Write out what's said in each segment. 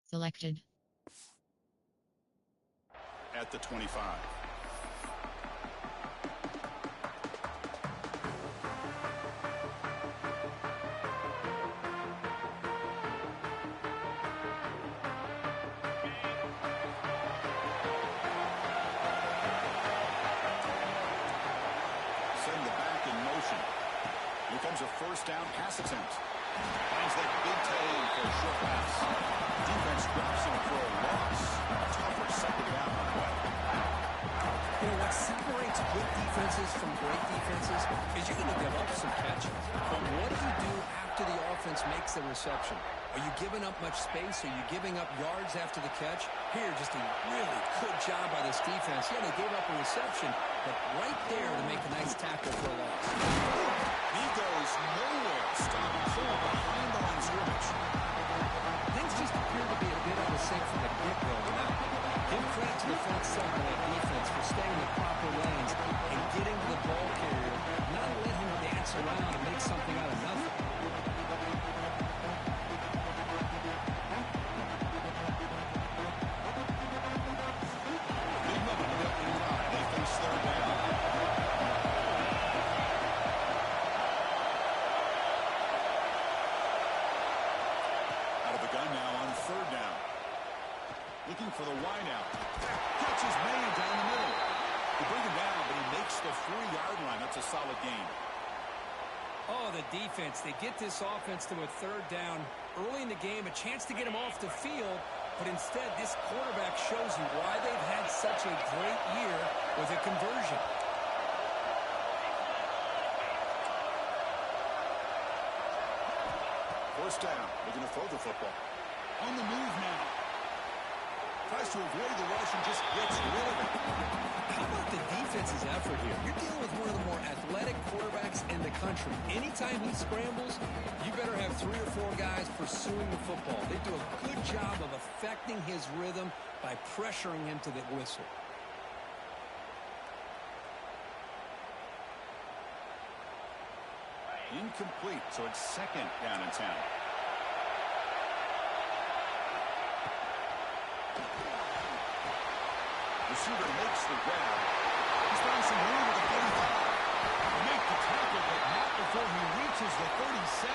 Selected. At the 25. Send the back in motion. Here comes a first down pass attempt. Finds that big tight end for a short pass. Defense drops him for a loss. A tougher second down on the way. You know, what separates good defenses from great defenses is you're going to give up some catches. But what do you do after the offense makes the reception? Are you giving up much space? Are you giving up yards after the catch? Here, just a really good job by this defense. Yeah, they gave up a reception, but right there to make a nice tackle for a loss. He goes nowhere. Stopped cold behind the line scrimmage. Things just appear to be a bit out of sync from the get-go. Now, give credit to the front seven of that defense for staying in the proper lanes and getting to the ball carrier, not let him dance around and make something out of nothing. Big moment in the opening drive. They face third down. Out of the gun now on third down. Looking for the wideout. Catch is made down the middle. They bring him down, but he makes the 4-yard line. That's a solid gain. Oh, the defense. They get this offense to a third down early in the game, a chance to get him off the field, but instead this quarterback shows you why they've had such a great year with a conversion. First down. Looking to throw the football. On the move now. Tries to avoid the rush and just gets rid of it. How about the defense's effort here? You're dealing with one of the more athletic quarterbacks in the country. Anytime he scrambles, you better have 3 or 4 guys pursuing the football. They do a good job of affecting his rhythm by pressuring him to the whistle. Incomplete, so it's second down and 10. Receiver makes the grab. He's found some room at the 45. Make the tackle, but not before he reaches the 37.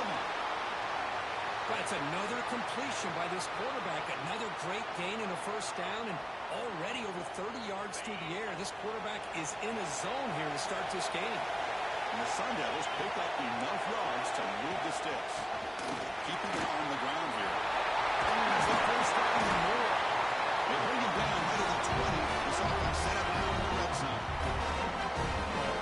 That's another completion by this quarterback. Another great gain in a first down, and already over 30 yards through the air. This quarterback is in a zone here to start this game. And the Sun Devils pick up enough yards to move the sticks. Keeping it on the ground here. It's the first down and more. They bring him down right at the 20. This offense set up now in the red zone.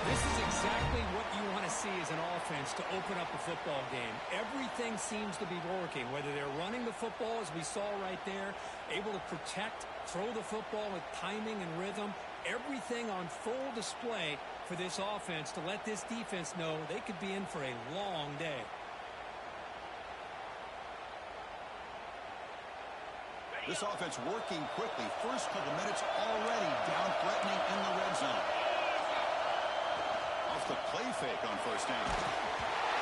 This is exactly what you want to see as an offense to open up a football game. Everything seems to be working, whether they're running the football, as we saw right there, able to protect, throw the football with timing and rhythm, everything on full display for this offense to let this defense know they could be in for a long day. This offense working quickly. First couple minutes already down threatening in the red zone. Off the play fake on first down.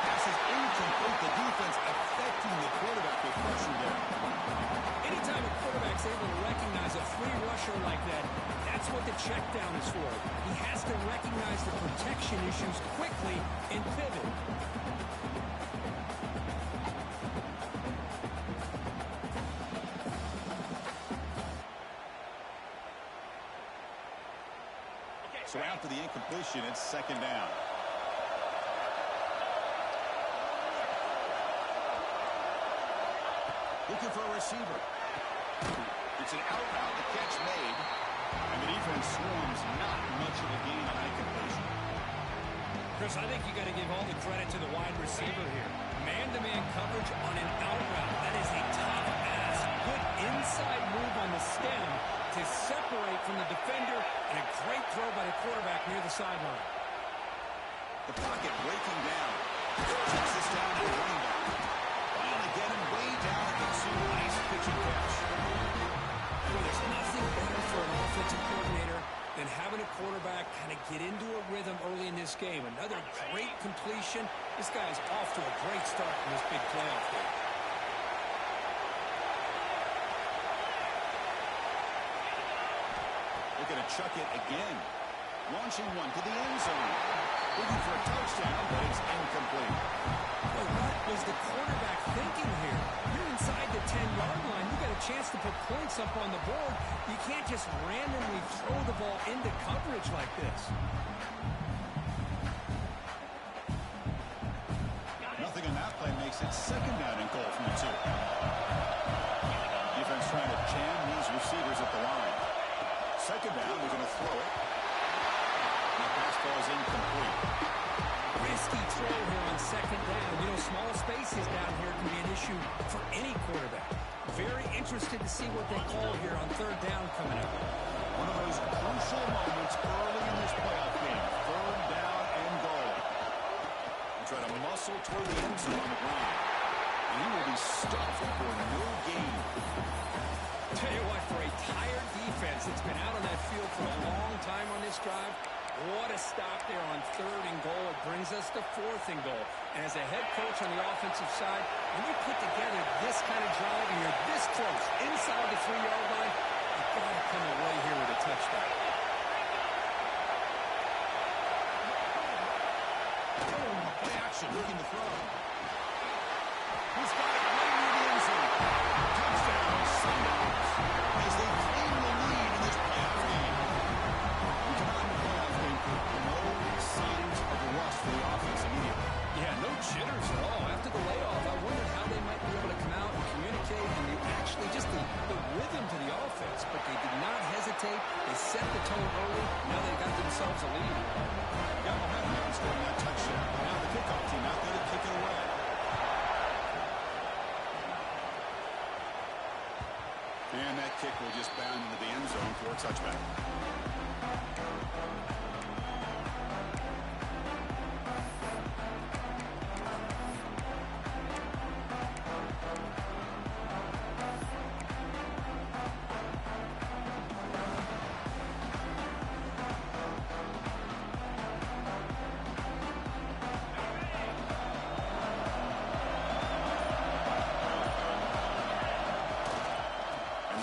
Pass is incomplete. The defense affecting the quarterback with pressure there. Anytime a quarterback's able to recognize a free rusher like that, that's what the check down is for. He has to recognize the protection issues quickly and pivot. So after the incompletion, it's second down. Looking for a receiver. It's an out route, the catch made. And the defense swarms, not much of a gain on that completion. Chris, I think you got to give all the credit to the wide receiver here. Man-to-man coverage on an out route. That is a tough ask. Good inside move on the stem to separate from the defender, and a great throw by the quarterback near the sideline. The pocket breaking down. Takes this down to the running back. Finally get him way down at the 2. Nice pitching catch. Well, there's nothing better for an offensive coordinator than having a quarterback kind of get into a rhythm early in this game. Another great completion. This guy's off to a great start in this big playoff game. looking to chuck it again. Launching one to the end zone. Looking for a touchdown, but it's incomplete. Well, what was the quarterback thinking here? You're inside the 10-yard line. You got a chance to put points up on the board. You can't just randomly throw the ball into coverage like this. Nothing on that play makes it second down and goal from the 2. Defense trying to jam these receivers at the line. Second down, they're going to throw it. That pass ball is incomplete. Risky throw here on second down. You know, small spaces down here can be an issue for any quarterback. Very interested to see what they call here on third down coming up. One of those crucial moments early in this playoff game. Third down and goal. Try to muscle toward the end zone on the ground. And he will be stuffed for no gain. Tell you what, for a tired defense that's been out on that field for a long time on this drive, what a stop there on third and goal. It brings us to fourth and goal. And as a head coach on the offensive side, when you put together this kind of drive and you're this close inside the 3-yard line, you've got to come away here with a touchdown. Play action, looking to throw. He's got it right near the end zone. Touchdown, Sundays, as they claim the lead in this playoff game. We come out in the playoff game, no signs of rust for the offense immediately. Yeah, no jitters at all. After the layoff, I wondered how they might be able to come out and communicate and actually just the rhythm to the offense. But they did not hesitate. They set the tone early. Now they got themselves a lead. Got momentum after scoring that touchdown. Now the kickoff team out there to kick it away. And that kick will just bound into the end zone for a touchback.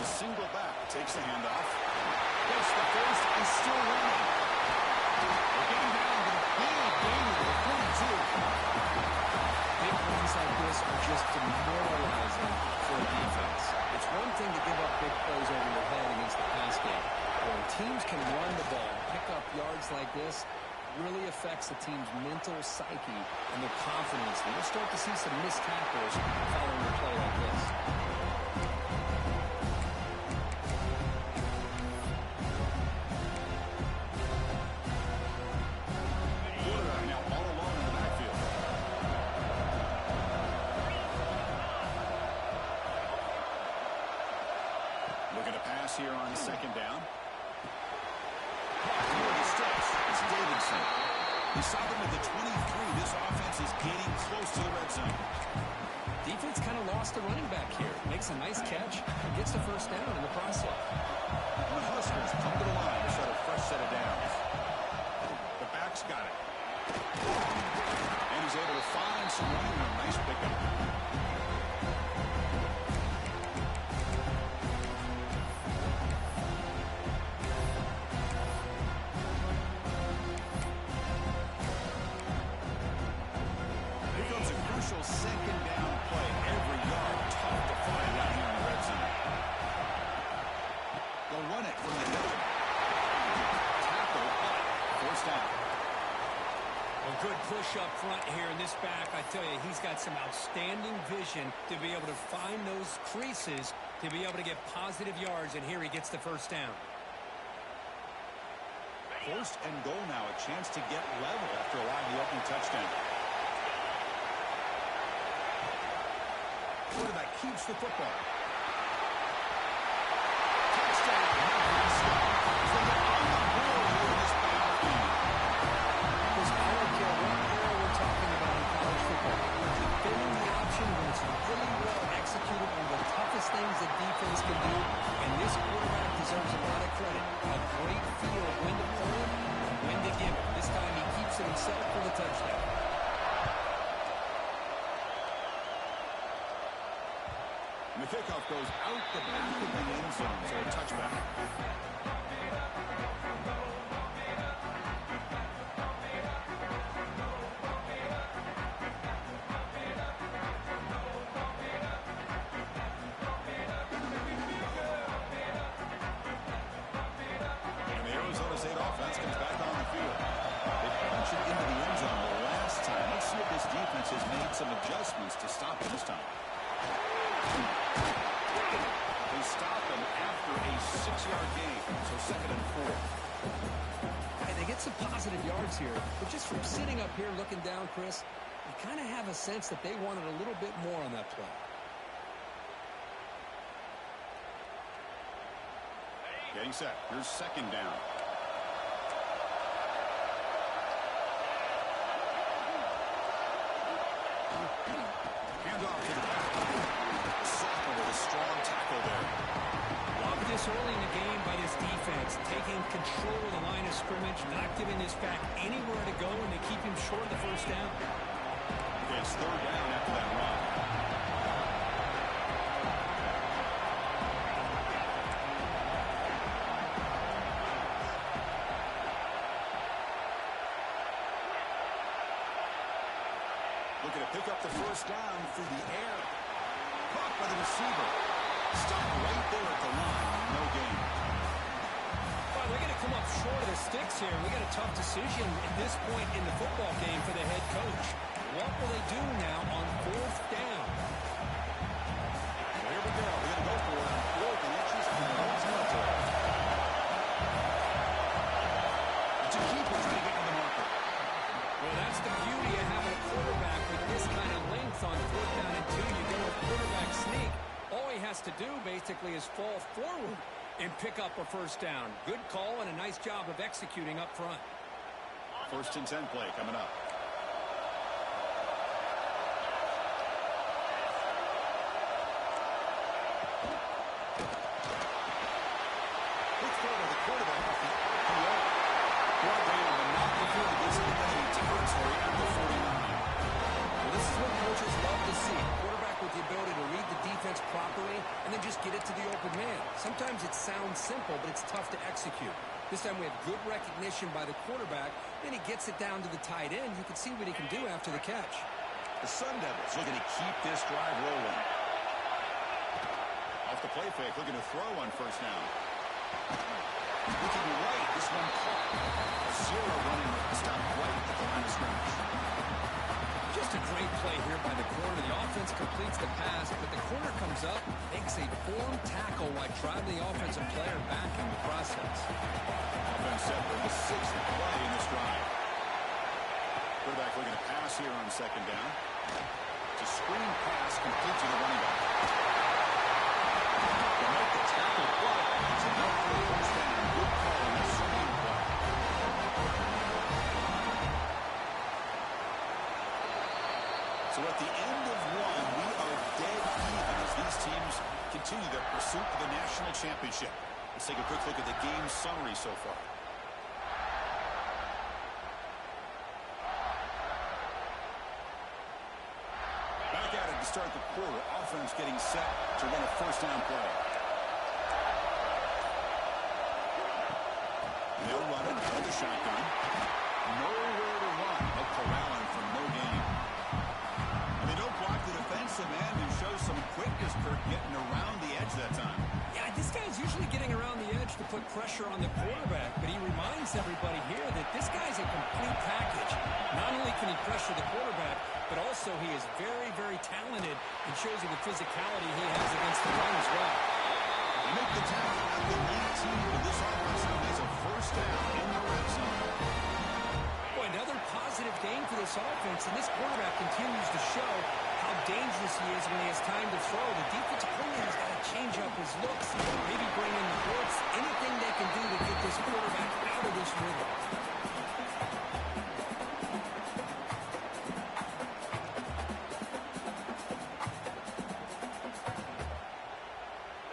Single back, takes the handoff. Gets the first and still running. They're getting down to the big gain of the 42. Big runs like this are just demoralizing for a defense. It's one thing to give up big plays over your head against the pass game. But when teams can run the ball, pick up yards like this, really affects the team's mental psyche and their confidence. And we'll start to see some missed tackles following a play like this. Looking to pass here on second down. It's Davidson. He saw them at the 23. This offense is getting close to the red zone. Defense kind of lost the running back here. Makes a nice catch. Gets the first down in the process. And the Huskers come to the line to start a fresh set of downs. The back's got it. And he's able to find some running room. Nice pickup. Second down play. Every yard tough to find out here in the red zone. They'll run it from the middle. Tackle up. First down. A good push up front here in this back. I tell you, he's got some outstanding vision to be able to find those creases, to be able to get positive yards, and here he gets the first down. First and goal now. A chance to get level after allowing the opening touchdown. Quarterback keeps the football. Touchdown. So they're on the board here in this playoff game. Because I don't care what era we're talking about in college football. Defending the option when it's really well executed, one of the toughest things that defense can do, and this quarterback deserves a lot of credit. A great feel of when to pull him and when to give him. This time he keeps it himself for the touchdown. And the kickoff goes out the back of the end zone, so a touchback. And the Arizona State offense comes back on the field. They punch it into the end zone the last time. Let's see if this defense has made some adjustments to stop it this time. They stop him after a 6-yard gain, so 2nd and 4. Hey, they get some positive yards here, but just from sitting up here looking down, Chris, you kind of have a sense that they wanted a little bit more on that play. Getting set. Here's 2nd down. Hand off to the back. Soccer with a strong tackle there. Love this early in the game by this defense, taking control of the line of scrimmage, not giving this back anywhere to go, and they keep him short of the first down. Okay, it's 3rd down after that run. Looking to pick up the first down through the air. Caught by the receiver. Stopped right there at the line. No gain. Well, they're going to come up short of the sticks here. We got a tough decision at this point in the football game for the head coach. What will they do now on 4th down? Well, here we go. We're going to go for it on 4th and inches from their own territory. To keep it, trying to get to the marker. Well, that's the beauty of having a quarterback with this kind of length on 4th down and 2. You go with quarterback sneak. All he has to do, basically, is fall forward and pick up a first down. Good call and a nice job of executing up front. 1st and 10 play coming up. Quick throw to the quarterback off the RPO. Well, they are not before he gets into enemy territory at the 49. Well, this is what coaches love to see. Quarterback with the ability to read the defense properly and then just get it to the open man. Sometimes it sounds simple, but it's tough to execute. This time we have good recognition by the quarterback. Then he gets it down to the tight end. You can see what he can do after the catch. The Sun Devils looking to keep this drive rolling. Off the play fake, looking to throw on 1st down. Looking right, this one caught. 0 running stop right at the line of scrimmage. Just a great play here by the corner. The offense completes the pass, but the corner comes up, makes a form tackle while driving the offensive player back in the process. Offense set for the 6th play in this drive. Quarterback looking to pass here on 2nd down. It's a screen pass complete to the running back. To make the tackle play. It's enough for the first down. Good call on that screen play. So at the end of 1, we are dead even as these teams continue their pursuit of the national championship. Let's take a quick look at the game summary so far. Back at it to start the quarter. Offense getting set to run a first down play. They'll run it out of the shotgun. Nowhere to run, but corralling for no gain. And they don't block the defensive end who shows some quickness, Kirk, getting around the edge that time. Yeah, this guy's usually getting around the edge to put pressure on the quarterback, but he reminds everybody here that this guy's a complete package. Not only can he pressure the quarterback, but also he is very, very talented and shows you the physicality he has against the run as well. They make the tackle at the 19, but this offense now has a first down in the red zone. Boy, another positive game for this offense, and this quarterback continues to show how dangerous he is when he has time to throw. The defensive coordinator's got to change up his looks, maybe bring in the blitz, anything they can do to get this quarterback out of this rhythm.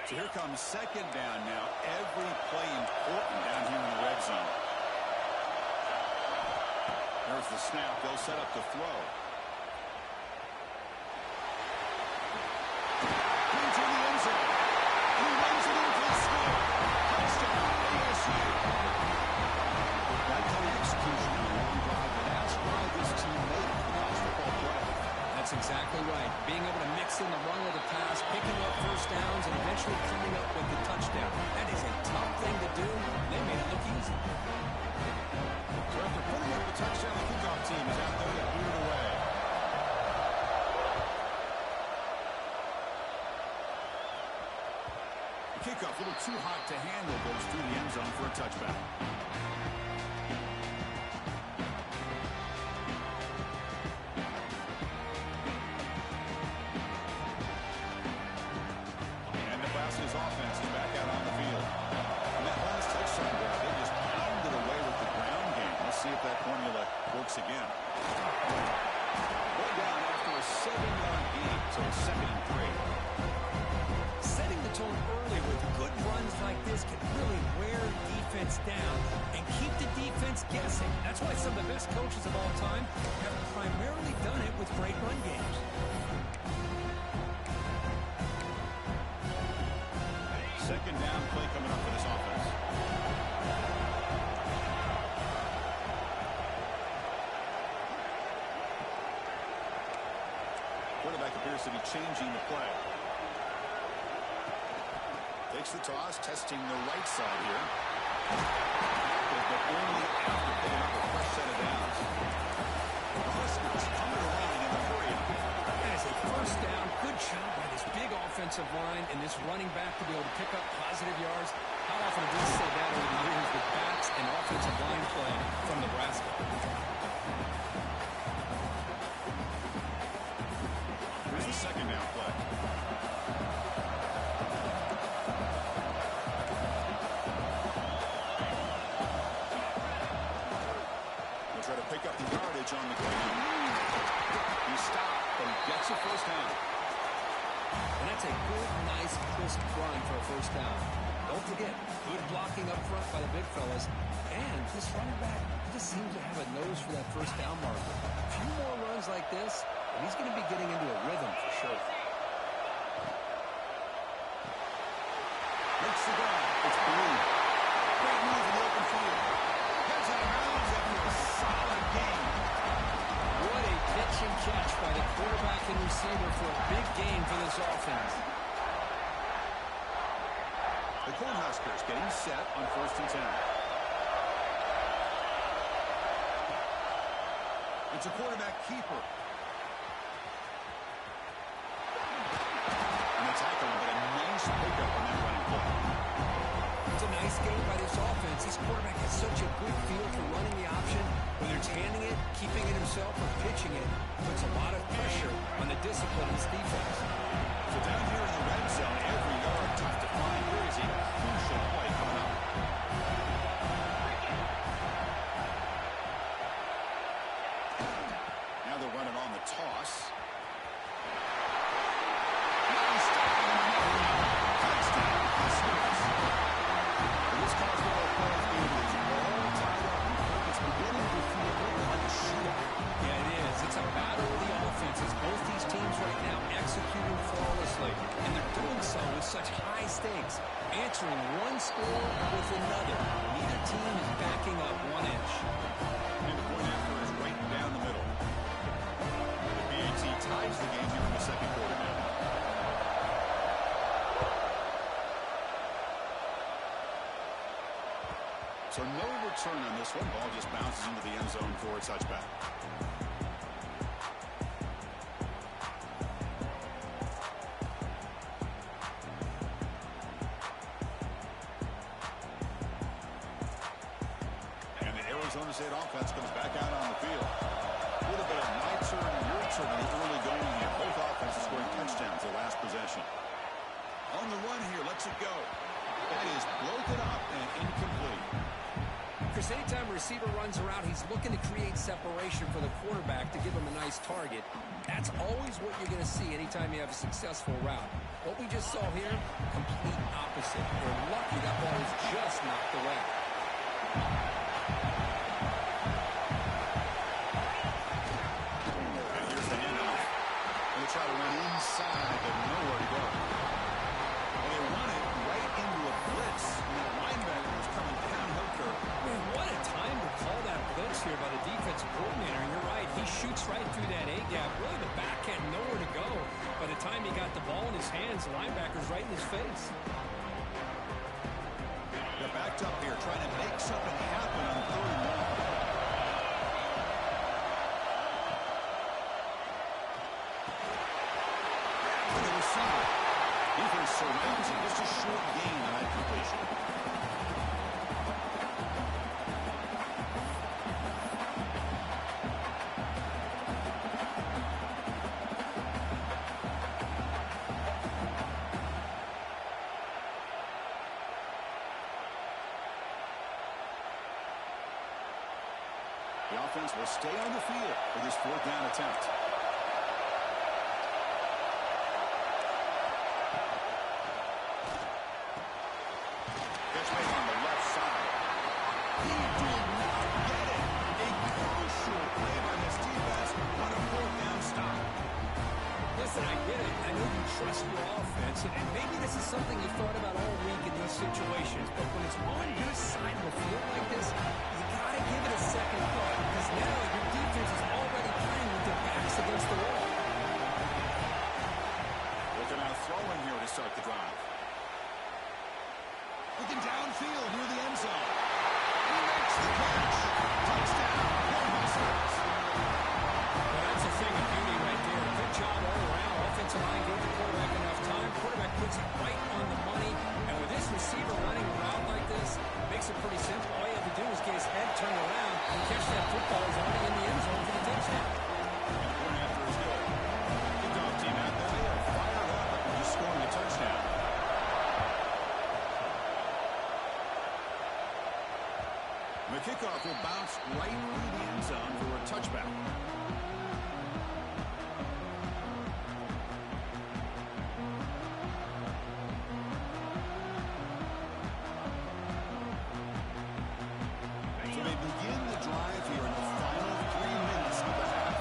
So here comes 2nd down now. Every play important down here in the red zone. There's the snap. They'll set up to throw. Into the end zone. He runs it in for the score. Touchdown, ASU. That's exactly right. Being able to mix in the run with the pass, picking up first downs, and eventually coming up with the touchdown. That is a tough thing to do. They made it look easy. So after putting up the touchdown, the kickoff team is out there to clear it away. The kickoff, a little too hot to handle, goes through the end zone for a touchback. And Nebraska's offense is back out on the field. And that last touchdown drive, they just pounded away with the ground game. Let's see if that formula works again. Ball down after a 7-yard gain, so it's 2nd and 3. Setting the tone early with good runs like this can really wear defense down and keep the defense guessing. That's why some of the best coaches of all time have primarily done it with great run games. Second down play coming up for this offense. Quarterback appears to be changing the play. Takes the toss, testing the right side here. But only after picking up a fresh set of downs. The Huskers coming around in a hurry. That is a first down. Good job by this big offensive line and this running back to be able to pick up positive yards. How often have we said that over the years with backs and offensive line play from Nebraska? Here's the second down play. They'll try to pick up the yardage on the ground. He stopped, but he gets a first down. And that's a good, nice, crisp run for a first down. Don't forget, good blocking up front by the big fellas. And this running back just seems to have a nose for that first down marker. A few more runs like this, and he's going to be getting into a rhythm for sure. Makes the grab. It's Blue. Great move in the open field. Heads out of bounds after a solid game. What a pitch and catch by the quarterback and receiver for a big gain for this offense. The Cornhuskers getting set on 1st and 10. It's a quarterback keeper. And they tackle him, but a nice pickup on that running play. It's a nice game by this offense. This quarterback has such a good feel for running the option. Whether it's handing it, keeping it himself, or pitching it, puts a lot of pressure on the discipline of his defense. So down here in the red zone, every yard tough to find. Here is a crucial play coming up. Now they're running on the toss. Nice tackle in the middle. Touchdown, Huskers. And this college football playoff game is all tied up. It's beginning to feel a little like a shootout. Yeah, it is. It's a battle of the offenses. Both these teams right now executing flawlessly, and they're doing so with such high stakes, answering one score with another. Neither team is backing up 1 inch. And the point after is right down the middle. The BAT ties the game here in the second quarter now. So no return on this one. Ball just bounces into the end zone for a touchback. And the Arizona State offense comes back out on the field. A little bit of my turn, your turn in the early going here. Both offenses scoring touchdowns their last possession. On the run here, lets it go. That is broken up and incomplete. Chris, anytime a receiver runs around, he's looking to create separation for the quarterback to give him a nice target. That's always what you're going to see anytime you have a successful route. What we just saw here, complete opposite. We're lucky that ball was just knocked away. And here's the handoff. They try to run inside, but nowhere to go. And they run it right into a blitz. And that linebacker was coming downhill curve. Man, what a time to call that blitz here by the defensive coordinator. And you're right, he shoots right through through that A-gap. Really, the back had nowhere to go. By the time he got the ball in his hands, the linebacker's right in his face. They're backed up here, trying to make something happen on 3rd and 1. To the receiver. Defense surrounds him. Just a short gain on that completion. The offense will stay on the field for this 4th down attempt. Catch made on the left side. He did not get it. A crucial play by this defense. What a 4th down stop. Listen, I get it. I know you trust your offense, and maybe this is something you thought about all week in these situations, but when it's on your side of the field like this, you got to give it a second thought, because now your defense is already playing with their backs against the wall. Looking out throwing here to start the drive. Looking downfield near the end zone. He makes the catch. Touchdown. Huskers. Well, that's a thing of beauty right there. Good job all around. Offensive line gave the quarterback enough time. Quarterback puts it right on the money. And with this receiver running around like this, makes it pretty simple. All you have to do is get his head turned around and catch that football. Is already in the end zone for the touchdown. And the point after is good. Kickoff team out there. They are fired up after just scoring a touchdown. The kickoff will bounce right through the end zone for a touchback. So they begin the drive here in the final 3 minutes of the half.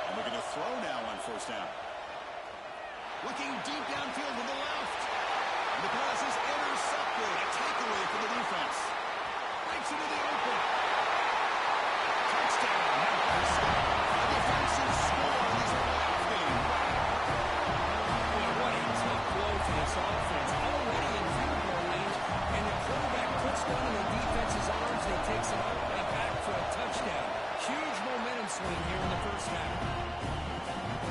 And looking to throw now on 1st down. Looking deep downfield to the left. And the pass is intercepted. A takeaway for the defense. Right into the open. Touchdown. Neb-Asu. A defensive score in this playoff game. Boy, what a tough blow for this offense. Already in field goal range, and the quarterback puts one in the defense's arms, and he takes it all the way back for a touchdown. Huge momentum swing here in the 1st half.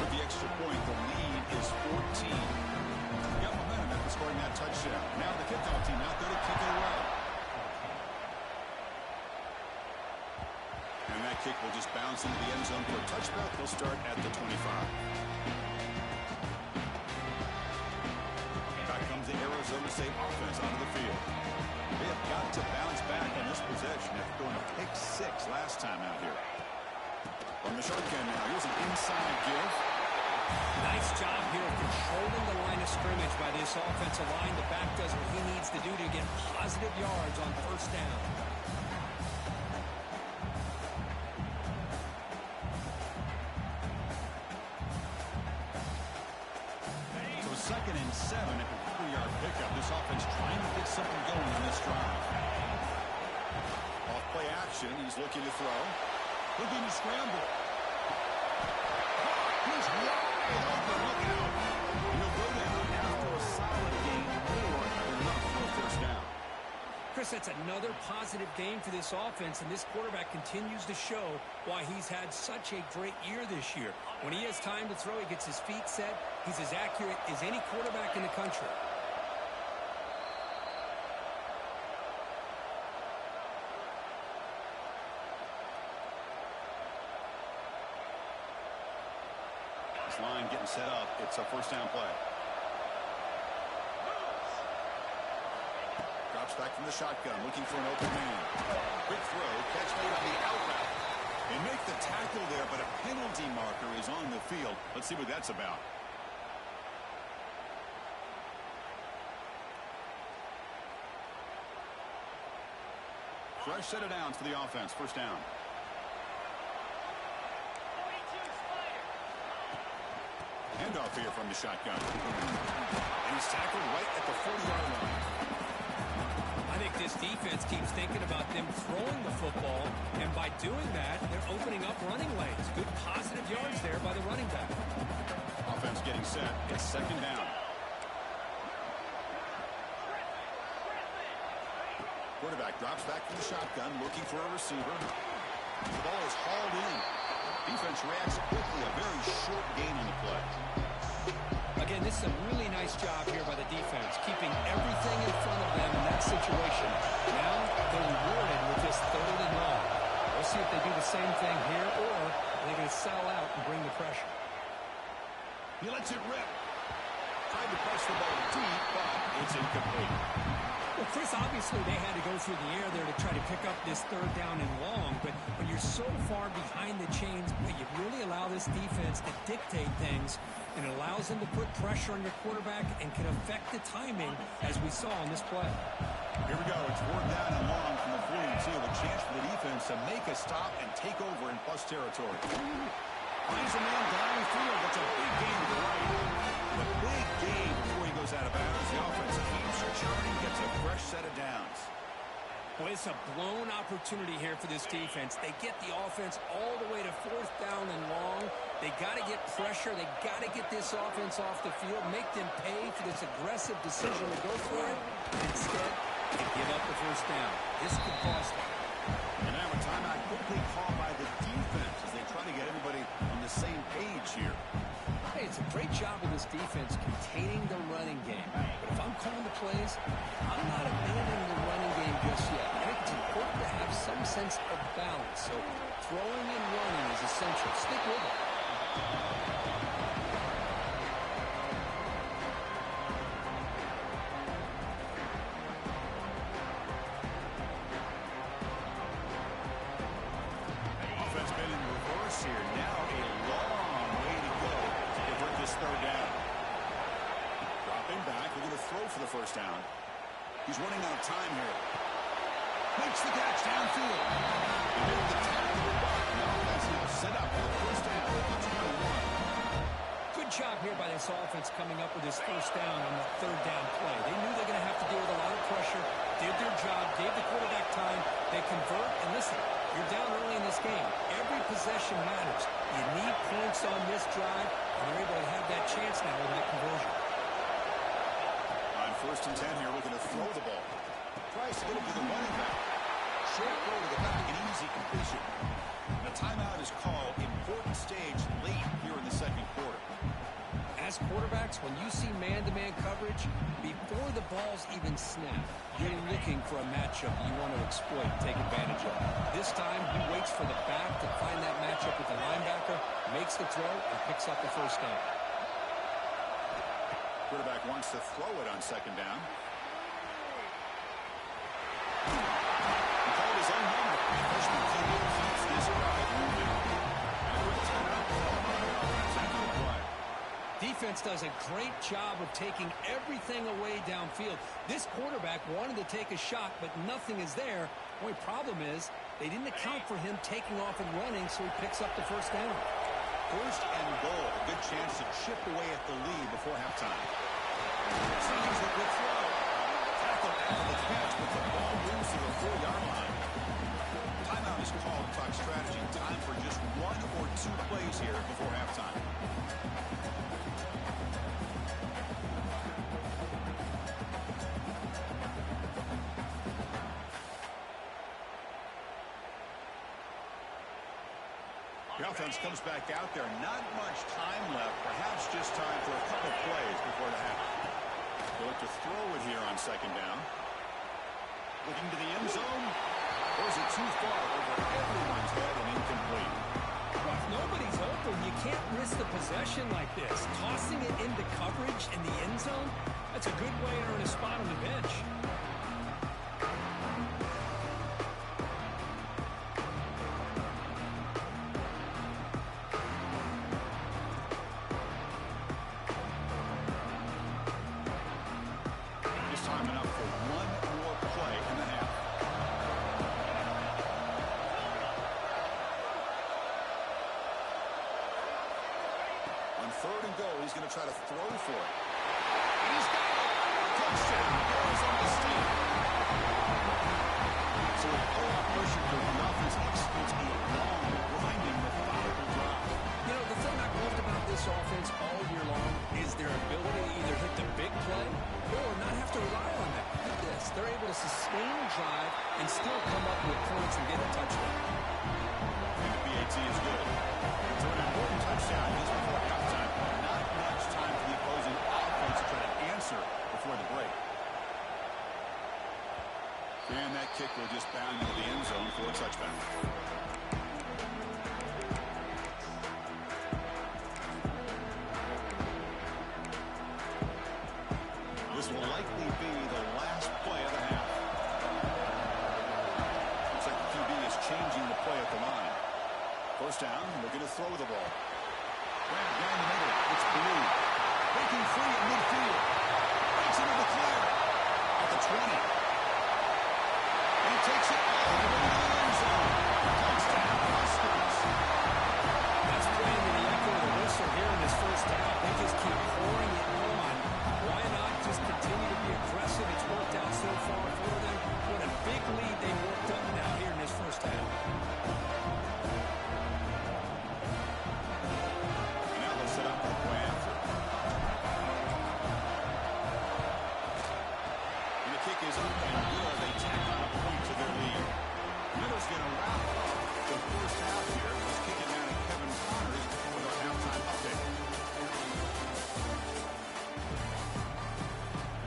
With the extra point, the lead is 14. Got momentum after scoring that touchdown. Now the kickoff team out there to kick it away. And that kick will just bounce into the end zone for a touchback. They'll start at the 25. Back comes the Arizona State offense onto the field. They have got to bounce back on this possession after going a pick 6 last time out here. From the shotgun now, here's an inside give. Nice job here of controlling the line of scrimmage by this offensive line. The back does what he needs to do to get positive yards on 1st down. So 2nd and 7 at the 4-yard pickup. This offense trying to get something going in this drive. Off play action. He's looking to throw. Looking to scramble. He's wide open. Look out. He'll go down after a solid gain. More than enough for a 1st down. Chris, that's another positive game for this offense, and this quarterback continues to show why he's had such a great year this year. When he has time to throw, he gets his feet set. He's as accurate as any quarterback in the country. This line getting set up. It's a 1st down play. Drops back from the shotgun, looking for an open man. Quick throw, catch made on the out route. They make the tackle there, but a penalty marker is on the field. Let's see what that's about. Fresh set of downs for the offense. 1st down. Handoff here from the shotgun. And he's tackled right at the 40-yard line. I think this defense keeps thinking about them throwing the football, and by doing that, they're opening up running lanes. Good positive yards there by the running back. Offense getting set. It's second down. Quarterback drops back from the shotgun, looking for a receiver. The ball is hauled in. Defense reacts quickly. A very short gain on the play. Again, this is a really nice job here by the defense, keeping everything in front of them in that situation. Now they're rewarded with this third and long. We'll see if they do the same thing here, or they're going to settle out and bring the pressure. He lets it rip. Tried to press the ball deep, but it's incomplete. Well, Chris, obviously they had to go through the air there to try to pick up this third down and long, but when you're so far behind the chains, you really allow this defense to dictate things, and it allows them to put pressure on your quarterback and can affect the timing, as we saw on this play. Here we go. It's 4th down and long from the 42. A chance for the defense to make a stop and take over in plus territory. Finds a man downfield. That's a big gain to the right. The big gain before he goes out of bounds. The offense keeps churning, gets a fresh set of downs. Well, it's a blown opportunity here for this defense. They get the offense all the way to 4th down and long. They got to get pressure. They got to get this offense off the field, make them pay for this aggressive decision to go for it. Instead, they give up the first down. This could cost them. And now a timeout quickly called by the defense as they try to get everybody on the same page here. Hey, it's a great job of this defense containing the running game. But if I'm calling the plays, I'm not abandoning the running game just yet. I think it's important to have some sense of balance. So throwing and running is essential. Stick with it. Offense been in reverse here. Now a long way to go to convert this third down. Dropping back. We're going to throw for the first down. He's running out of time here. Makes the catch downfield. He made the tackle, but the offense now set up for the first down at the 21. Good job here by this offense coming up with this first down on the third down play. They knew they're going to have to deal with a lot of pressure, did their job, gave the quarterback time. They convert, and listen, you're down early in this game. Every possession matters. You need points on this drive, and they're able to have that chance now with that conversion. On 1st and 10 here, looking to throw the ball. Tries to get it to the running back. Short throw to the back, an easy completion. And a timeout is called. Important stage late here in the second quarter. As quarterbacks, when you see man-to-man coverage, before the ball's even snapped, you're looking for a matchup you want to exploit, take advantage of. This time, he waits for the back to find that matchup with the linebacker, makes the throw, and picks up the first down. Quarterback wants to throw it on second down. He called his own number. Freshman QB keeps this drive moving. And with a timeout called by the offense after the play. Defense does a great job of taking everything away downfield. This quarterback wanted to take a shot, but nothing is there. The only problem is they didn't account for him taking off and running, so he picks up the first down. 1st and goal. A good chance to chip away at the lead before halftime. Sanders with a good throw. Tackle after the catch, but the ball moves to the 4-yard line. Timeout is called. Talk strategy. Time for just 1 or 2 plays here before halftime. The offense comes back out there. Not much time left. Perhaps just time for a couple plays before the half. They'll look to throw it here on second down. Looking to the end zone. Or is it too far over everyone's head and incomplete? Well, if nobody's open, you can't risk the possession like this. Tossing it into coverage in the end zone, that's a good way to earn a spot on the bench. He's going to try to throw for it. And he's got it. Touchdown. Arizona State. So with playoff pressure, the offense executes a long, grinding, methodical drive. You know, the thing I've loved about this offense all year long is their ability to either hit the big play or not have to rely on that. Look at this. They're able to sustain drive and still come up with points and get a touchdown. And the PAT is good. So an important touchdown is before halftime. Not much time for the opposing offense to try to answer before the break. And that kick will just bound into the end zone for a touchback. This will likely be the last play of the half. Looks like the QB is changing the play at the line. First down, looking to throw the ball. Grab down the middle. It's Blue. Breaking free at midfield. Breaks into the clear. At the 20. And he takes it all the way to the end zone. Touchdown, Huskers. That's playing to the echo of the whistle here in this first half. They just keep pouring it on. Why not just continue to be aggressive? It's worked out so far for them. What a big lead they worked up now here in this first half. Now they'll set up for the play after. And the kick is up and good. They tack on a point to their lead. Middle's going to wrap up the first half here. Let's kick it down to Kevin Connors with our halftime update.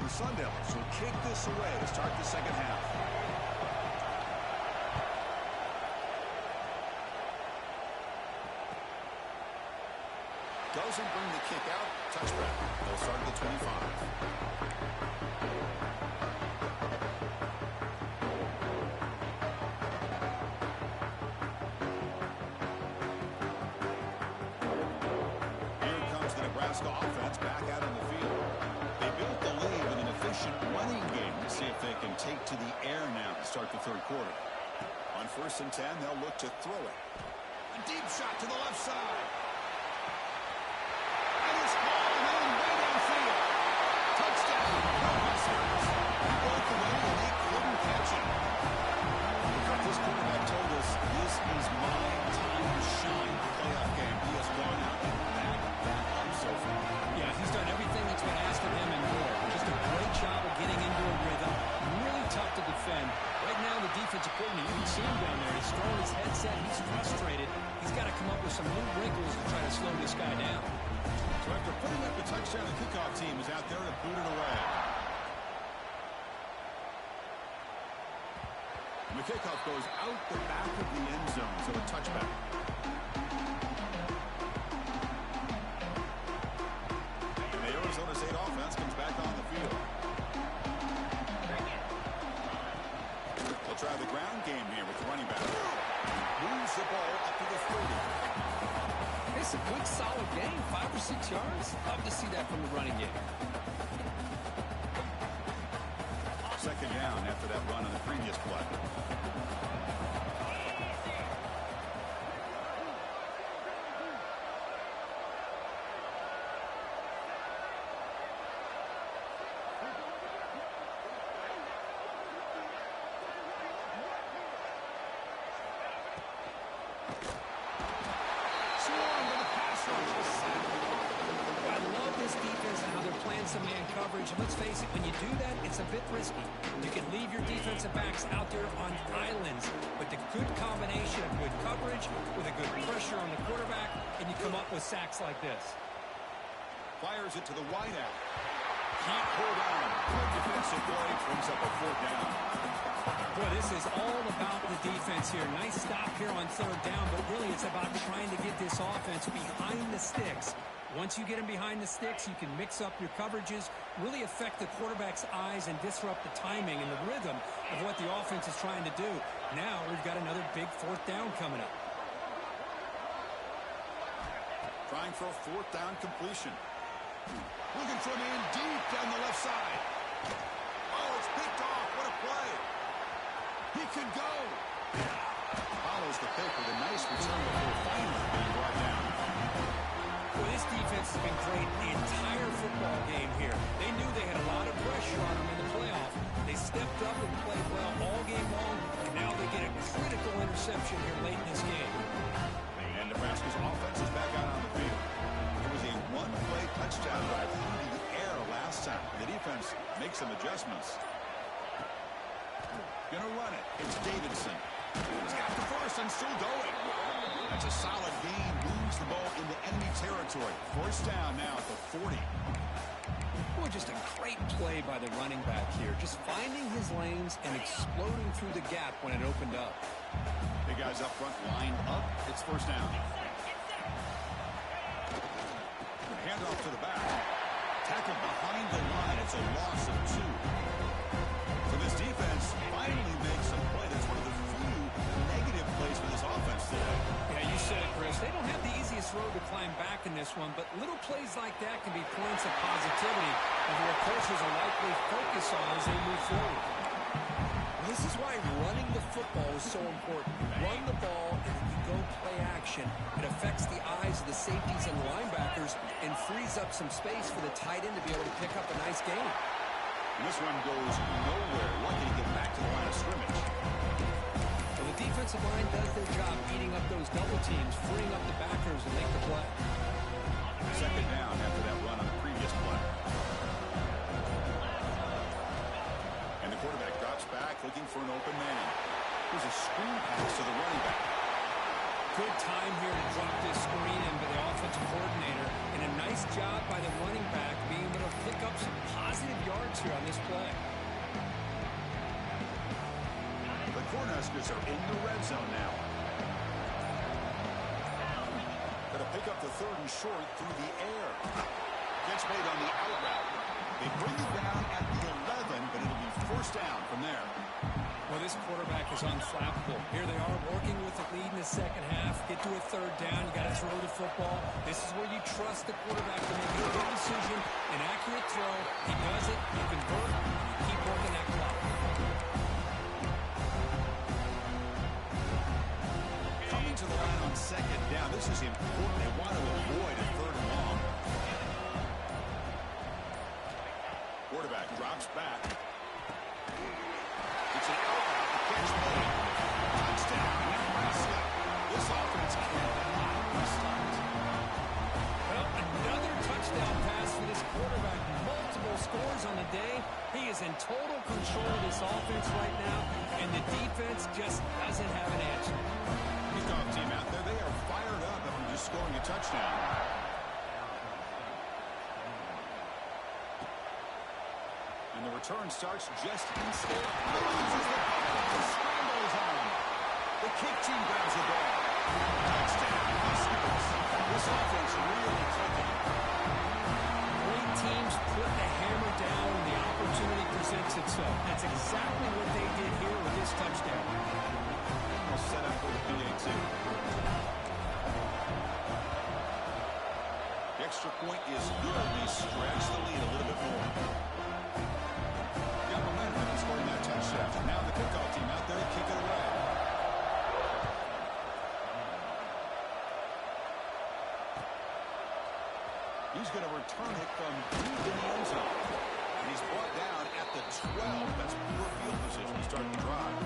The Sun Devils will kick this away to start the second half. Doesn't bring the kick out. Touchback. They'll start at the 25. Here comes the Nebraska offense back out on the field. They built the lead with an efficient running game to see if they can take to the air now to start the third quarter. On 1st and 10, they'll look to throw it. A deep shot to the left side. And it's hauled in way downfield. Touchdown, the Huskers. He broke away and they couldn't catch him. This quarterback told us this is my time to shine. Playoff game. He has gone out and backed that up so far. Yeah, he's done everything that's been asked of him and more. Just a great job of getting into a rhythm. Really tough to defend. Right now, the defensive coordinator, you can see him down there. He's throwing his headset. He's frustrated. He's got to come up with some new wrinkles to try to slow this guy down. So after putting up the touchdown, the kickoff team is out there to boot it away. And the kickoff goes out the back of the end zone, so a touchback. And the Arizona State offense comes back on the field. They'll try the ground game here with the running back. Moves the ball up to the 30. It's a good, solid game. 5 or 6 yards. Love to see that from the running game. Second down after that run on the previous play. I love this defense and how they're playing some man coverage. And let's face it, when you do that, it's a bit risky. You can leave your defensive backs out there on islands, but the good combination of good coverage with a good pressure on the quarterback, and you come up with sacks like this. Fires it to the wideout. Can't hold on. Good defensive play brings up a 4th down. Boy, this is all about the defense here. Nice stop here on 3rd down, but really it's about trying to get this offense behind the sticks. Once you get them behind the sticks, you can mix up your coverages, really affect the quarterback's eyes and disrupt the timing and the rhythm of what the offense is trying to do. Now we've got another big 4th down coming up. Trying for a 4th down completion. Looking for a man deep down the left side. Oh, it's picked off. What a play. He can go. Follows the pick with a nice return before finally being brought down. Well, this defense has been great the entire football game here. They knew they had a lot of pressure on them in the playoff. They stepped up and played well all game make some adjustments. Gonna run it. It's Davidson. He's got the first and still going. That's a solid gain. Moves the ball into enemy territory. First down now at the 40. Well, just a great play by the running back here. Just finding his lanes and exploding through the gap when it opened up. The guys up front lined up. It's first down. Handoff to the back. Tackled behind the line. It's a loss of 2. So this defense finally makes some play. That's one of the few negative plays for this offense today. Yeah, you said it, Chris. They don't have the easiest road to climb back in this one, but little plays like that can be points of positivity that their coaches will likely focus on as they move forward. This is why running the football is so important. Run the ball, and then you go play action. It affects the eyes of the safeties and linebackers and frees up some space for the tight end to be able to pick up a nice gain. And this one goes nowhere. Lucky to get back to the line of scrimmage. Well, the defensive line does their job eating up those double teams, freeing up the backers and make the play. Second down after that run on the previous play. And the quarterback drops back, looking for an open man. Here's a screen pass to the running back. Good time here to drop this screen in by the offensive coordinator, and a nice job by the running back being able to pick up some positive yards here on this play. The Cornhuskers are in the red zone now. Going to pick up the third and short through the air. Gets made on the out route. They bring it down at the 11, but it'll be first down from there. Well, this quarterback is unflappable. Here they are working with the lead in the second half. Get to a third down. You got to throw the football. This is where you trust the quarterback to make a good decision, an accurate throw. He does it. You convert. You keep working that clock. Coming to the line on second down. This is important. They want to avoid a third and long. Quarterback drops back. It's an out route. The catch made. Touchdown, Neb-Asu. This offense cannot be stopped. Well, another touchdown pass for this quarterback. Multiple scores on the day. He is in total control of this offense right now, and the defense just doesn't have an answer. Kickoff team out there. They are fired up after just scoring a touchdown. And the return starts just inside. Loses the ball. Scrambles on. The kick team grabs the ball. Touchdown, Huskers. This offense really clicking. Great teams put the hammer down when the opportunity presents itself. That's exactly what they did here with this touchdown. Almost set up for the PAT. The extra point is good. They stretch the lead a little bit more. Got momentum in scoring that touchdown. Now the kickoff team out there to kick it away. He's going to return it from deep in the end zone. And he's brought down at the 12. That's poor field position to start the drive.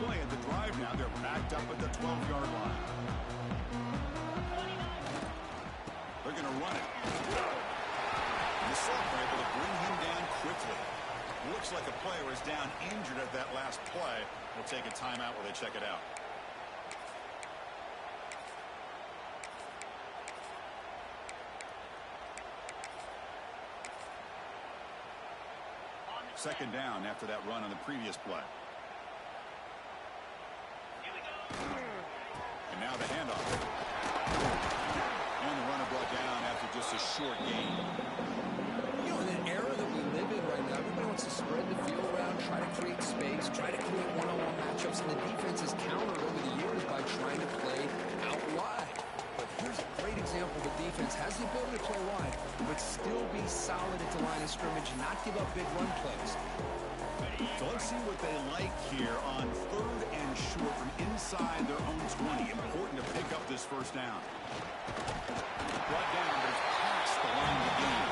Play at the drive now. They're backed up at the 12-yard line. They're going to run it. The Sox are able to bring him down quickly. Looks like a player is down injured at that last play. We'll take a timeout while they check it out. Second down after that run on the previous play. And now the handoff. And the runner brought down after just a short gain. You know, in an era that we live in right now, everybody wants to spread the field around, try to create space, try to create one-on-one matchups, and the defense has countered over the years by trying to play out wide. But here's a great example. The defense has the ability to play wide, but still be solid at the line of scrimmage and not give up big run plays. So let's see what they like here on third and short from inside their own 20. Important to pick up this first down. Brought down, but it's past the line of the game.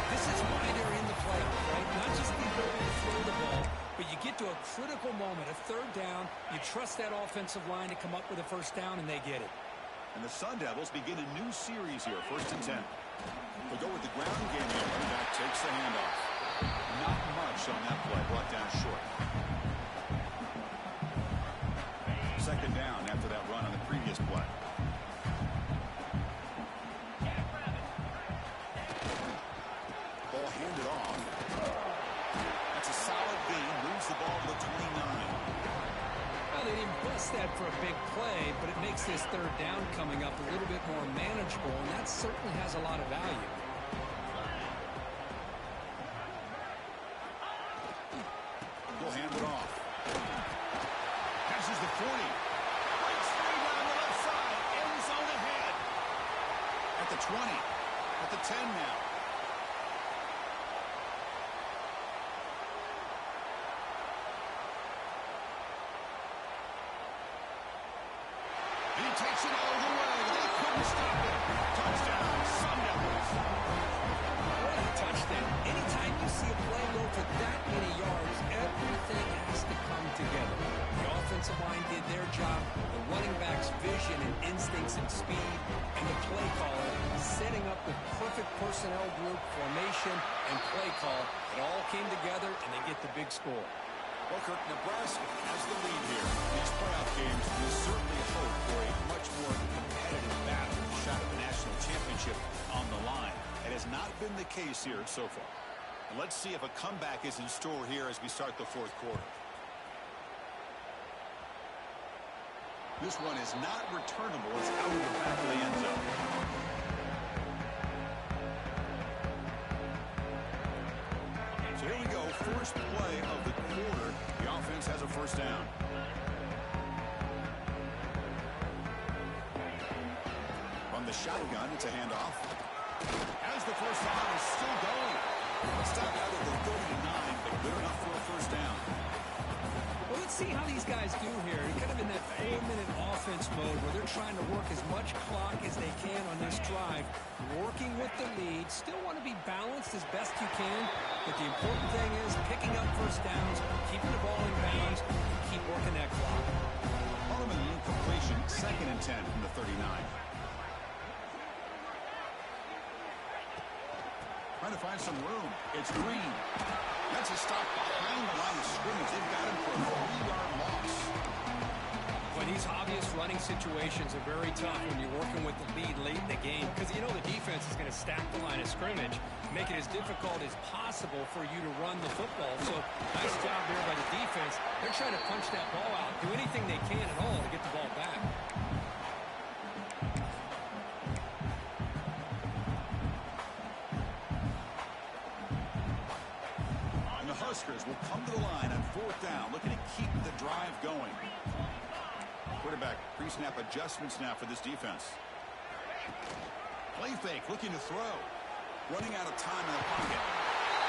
This is why they're in the playoff, right? Not just the ability to throw the ball, but you get to a critical moment, a third down, you trust that offensive line to come up with a first down, and they get it. And the Sun Devils begin a new series here, 1st and 10. They'll go with the ground game here. Running back takes the handoff. Not much on that play, brought down short. 2nd down after that run on the previous play. Ball handed off. That's a solid gain. Moves the ball to the 29. Well, they didn't bust that for a big play, but it makes this third down coming up a little bit more manageable, and that certainly has a lot of value. He'll hand it off. Passes the 40. Breaks free down the left side. End zone ahead. At the 20. At the 10 now. He takes it all the way. They couldn't stop it. Touchdown, Sun Devils. What a touchdown. Anytime you see a play go for that many yards, everything has to come together. The offensive line did their job, the running back's vision and instincts and speed, and the play caller setting up the perfect personnel group, formation, and play call. It all came together, and they get the big score. Well, Kirk, Nebraska has the lead here. These playoff games will certainly hope for a much more competitive battle, a shot at the national championship on the line. It has not been the case here so far. And let's see if a comeback is in store here as we start the 4th quarter. This one is not returnable. It's out of the back of the end zone. So here we go, first play of the quarter. The offense has a first down. From the shotgun, it's a handoff. As the first down is still going. Stop out at the 39, but good enough for a first down. Well, let's see how these guys do here. They're kind of in that 4-minute offense mode where they're trying to work as much clock as they can on this drive, working with the lead. Still want to be balanced as best you can, but the important thing is picking up first downs, keeping the ball in bounds, and keep working that clock. Harmon incompletion, 2nd and 10 from the 39. Trying to find some room. It's Green. That's a stop behind the line of scrimmage. They've got him for a 3-yard loss. Well, these obvious running situations are very tough when you're working with the lead late in the game because you know the defense is going to stack the line of scrimmage, make it as difficult as possible for you to run the football. So nice job there by the defense. They're trying to punch that ball out, do anything they can at all to get the ball back. Huskers will come to the line on 4th down, looking to keep the drive going. Quarterback pre-snap adjustments now for this defense. Play fake, looking to throw. Running out of time in the pocket.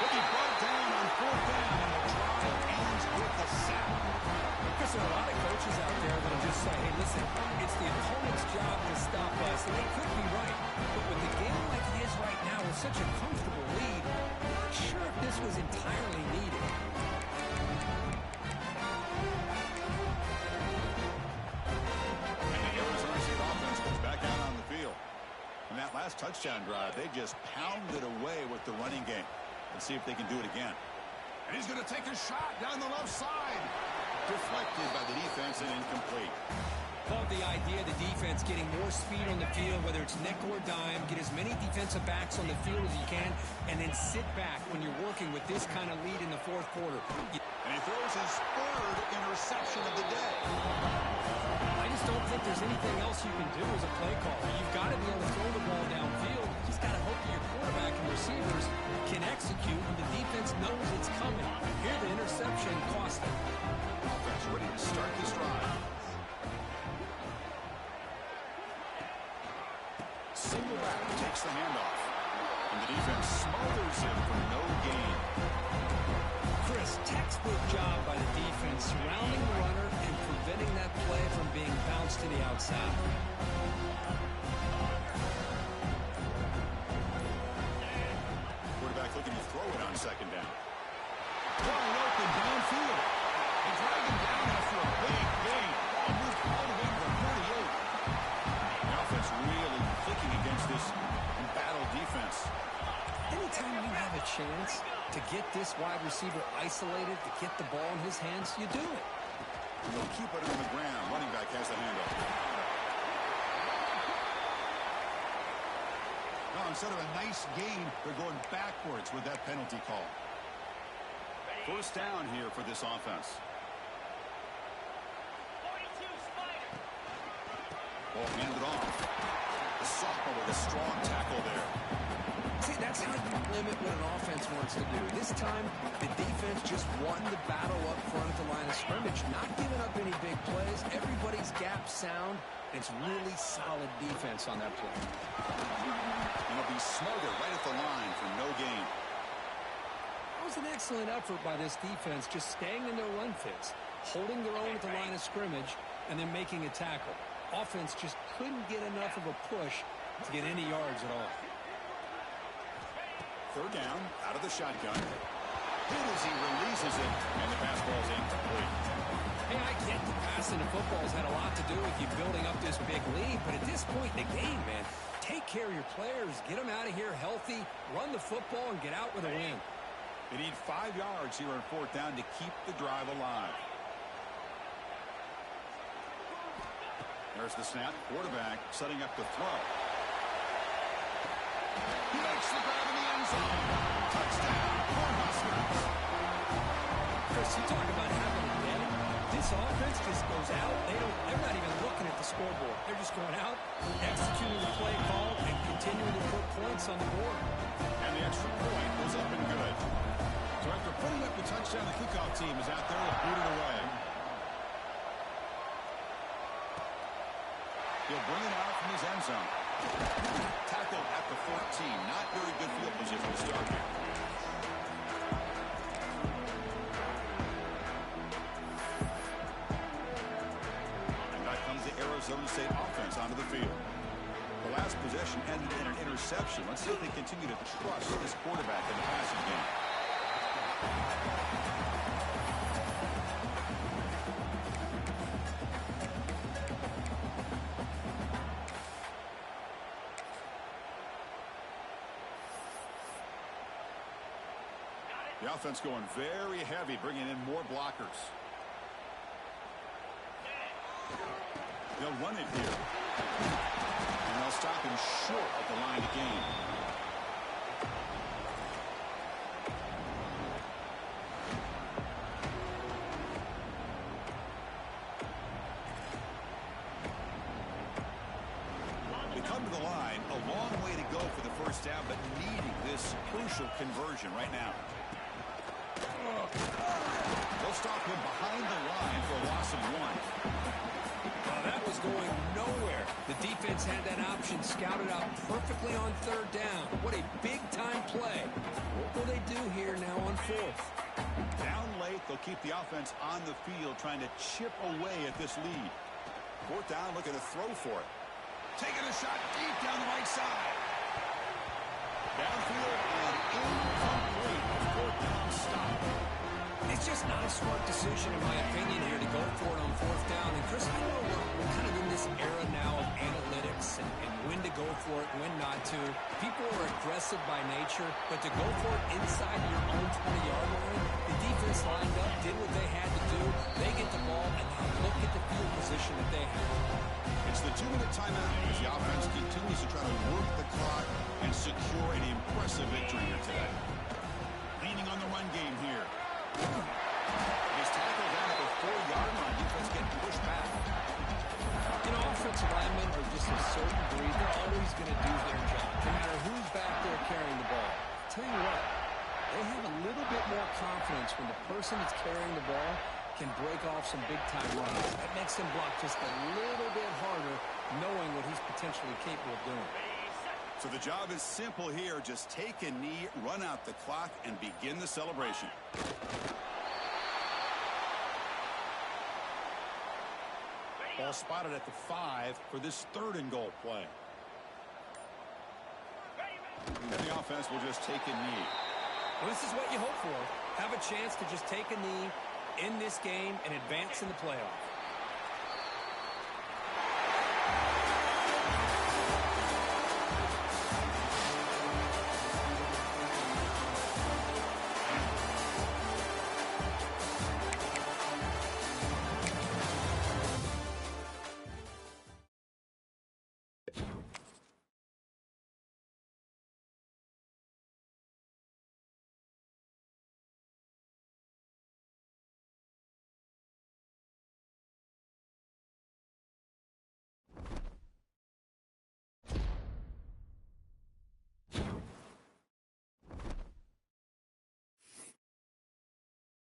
Will be brought down on 4th down, and the drive ends with a sack. Because there are a lot of coaches out there that will just say, hey, listen, it's the opponent's job to stop us, and they could be right. But with the game like it is right now, with such a comfortable lead, I'm not sure if this was entirely needed. And the Arizona State offense comes back out on the field. And that last touchdown drive, they just pounded away with the running game. Let's see if they can do it again. And he's going to take a shot down the left side. Deflected by the defense and incomplete. Love the idea of the defense getting more speed on the field, whether it's nickel or dime, get as many defensive backs on the field as you can, and then sit back when you're working with this kind of lead in the 4th quarter. And he throws his 3rd interception of the day. I just don't think there's anything else you can do as a play caller. You've got to be able to throw the ball downfield. You just got to hope that your quarterback and receivers can execute, and the defense knows it's coming. Here, the interception cost them. Offense ready to start this drive. Single back takes the handoff. And the defense smothers him for no gain. Chris, textbook job by the defense surrounding the runner and preventing that play from being bounced to the outside. Quarterback looking to throw it on second down. Wide open downfield. They drag him down after a big gain. Ball moved all the way to the 38. The offense really clicking against this embattled defense. Anytime you have a chance to get this wide receiver isolated, to get the ball in his hands, you do it. And they'll keep it on the ground. Running back has the handoff. Now, instead of a nice gain, they're going backwards with that penalty call. First down here for this offense. Ball handed off. The sophomore with a strong tackle there. See, that's how you limit what an offense wants to do. This time, the defense just won the battle up front at the line of scrimmage, not giving up any big plays. Everybody's gap sound. It's really solid defense on that play. And it'll be smothered right at the line for no gain. That was an excellent effort by this defense, just staying in their run fits, holding their own at the line of scrimmage, and then making a tackle. Offense just couldn't get enough of a push to get any yards at all. Third down, out of the shotgun. Hit as he releases it, and the pass ball's incomplete. Hey, I get the passing of football's had a lot to do with you building up this big lead, but at this point in the game, man, take care of your players, get them out of here healthy, run the football, and get out with a win. They need 5 yards here on fourth down to keep the drive alive. There's the snap. Quarterback setting up the throw. He makes the grab in the end zone. Touchdown, Cornhuskers. Chris, you talk about having a day. This offense just goes out. They're not even looking at the scoreboard. They're just going out, executing the play call, and continuing to put points on the board. And the extra point was up and good. So after putting up the touchdown, the kickoff team is out there to boot it away. He'll bring it out from his end zone. Tackled at the 14. Not very good field position to start here. And back comes the Arizona State offense onto the field. The last possession ended in an interception. Let's see if they continue to trust this quarterback in the passing game. The offense going very heavy, bringing in more blockers. They'll run it here. And they'll stop him short of the line of gain. They come to the line, a long way to go for the first down, but needing this crucial conversion right now. They'll stop him behind the line for a loss of 1. Oh, that was going nowhere. The defense had that option scouted out perfectly on third down. What a big-time play. What will they do here now on fourth? Down late, they'll keep the offense on the field trying to chip away at this lead. Fourth down, looking to throw for it. Taking a shot deep down the right side. Downfield and incomplete. Fourth down stop. It's just not a smart decision, in my opinion, here to go for it on fourth down. And, Chris, I know we're kind of in this era now of analytics and when to go for it, when not to. People are aggressive by nature, but to go for it inside your own 20-yard line, the defense lined up, did what they had to do. They get the ball, and now look at the field position that they have. It's the 2-minute timeout as the offense continues to try to work the clock and secure an impressive victory here today. Leaning on the run game here. He's tackled down at the 4-yard line. Defense getting pushed back. You know, offensive linemen are just a certain breed. They're always going to do their job, no matter who's back there carrying the ball. I'll tell you what, they have a little bit more confidence when the person that's carrying the ball can break off some big-time runs. That makes him block just a little bit harder, knowing what he's potentially capable of doing. So the job is simple here. Just take a knee, run out the clock, and begin the celebration. Ball spotted at the 5 for this 3rd and goal play. And the offense will just take a knee. Well, this is what you hope for. Have a chance to just take a knee in this game and advance in the playoff.